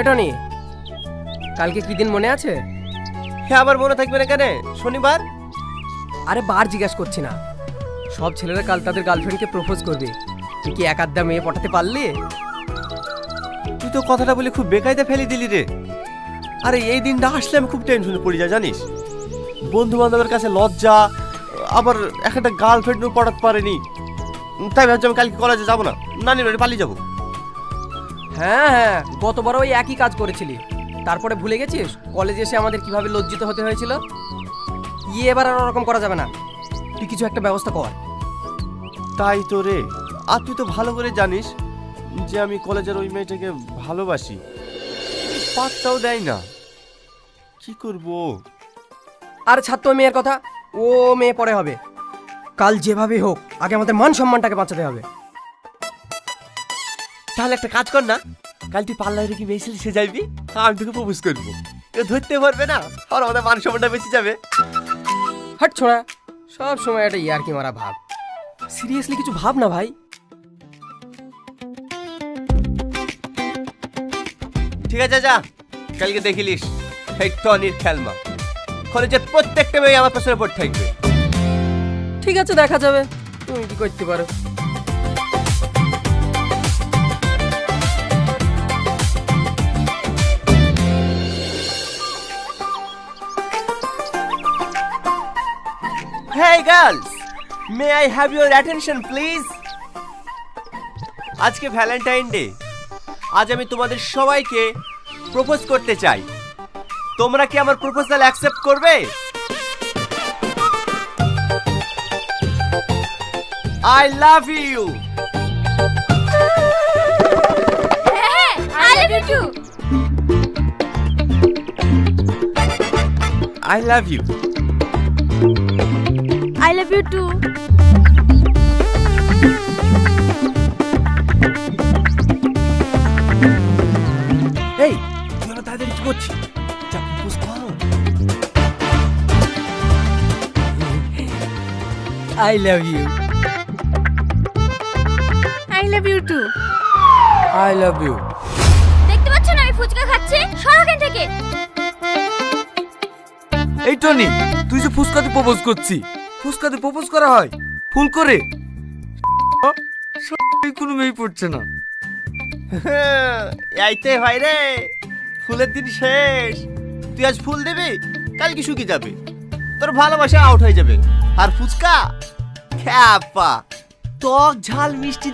এটা নি কালকে কি দিন মনে আছে? হ্যাঁ, আবার মনে থাকবে না কেন? শনিবার। আরে বার জিজ্ঞাসা করছি না, সব ছেলেরা কাল তাদের গার্লফ্রেন্ডকে প্রপোজ করবে, তুই কি এক আধটা মেয়ে পটাতে পারলি? তুই তো কথাটা বলে খুব বেকায়দা ফেলে দিলি রে। আরে এই দিনটা আসলে আমি খুব টেনশনে পড়ে যাই জানিস। বন্ধু বান্ধবের কাছে লজ্জা, আবার একটা গার্লফ্রেন্ড পটাতে পারেনি, তাই ভাবছি আমি কালকে কলেজে যাবো না, নানির বাড়ি পালিয়ে যাবো। হ্যাঁ হ্যাঁ, গতবার ওই একই কাজ করেছিলি, তারপরে ভুলে গেছিস কলেজে এসে আমাদের কিভাবে লজ্জিত হতে হয়েছিল? এবার আর ওরকম করা যাবে না, তুই কিছু একটা ব্যবস্থা কর। তাই তো রে, আর তুই তো ভালো করে জানিস যে আমি কলেজের ওই মেয়েটাকে ভালোবাসি, পাত্তাও দেয় না, কি করবো? আর ছাত্র মেয়ের কথা, ও মেয়ে পরে হবে, কাল যেভাবে হোক আগে আমাদের মান সম্মানটাকে বাঁচাতে হবে। তাহলে একটা কাজ কর না, কাল তুই পার্লারে কি বেশি সে যাইবি, আমি তোকে প্রপোজ করবো, কেউ ধরতে পারবে না, আর আমাদের মান সম্মানটা বেশি যাবে। হাট ছোড়া, সব সময় একটা ইয়ারকি মারা ভাব, সিরিয়াসলি কিছু ভাব না ভাই। ঠিক আছে যা, কালকে দেখিলিস এই টনির খেলমা, কলেজের প্রত্যেকটা মেয়ে আমার পেছনে পড়ে থাকবে। ঠিক আছে, দেখা যাবে তুমি কি করতে পারো। Hey girls, may I have your attention please? আজকে ভ্যালেন্টাইন ডে, আজ আমি তোমাদের সবাইকে প্রপোজ করতে চাই, তোমরা কি আমার প্রপোজাল অ্যাকসেপ্ট করবে? I love you. I love you too. I love you. I love you too. এই তুই আমার তাদের কি করছিস? যা প্রপোজ কর। I love you. I love you too. I love you. দেখতে পাচ্ছ না আমি ফুচকা খাচ্ছি? সরো এখান থেকে। এই টনি, তুই যে ফুসকাতে প্রপোজ করছি, ফুসকাতে প্রপোজ করা হয় ফুল করে? কোনো মেয়ে পড়ছে না। এইতে হয় রে, ফুলের দিন শেষ, তুই আজ ফুল দিবি, কাল কি শুকিয়ে যাবে, তোর ভালোবাসা আউট হয়ে যাবে, আর ফুচকা খ্যাপা টক ঝাল মিষ্টি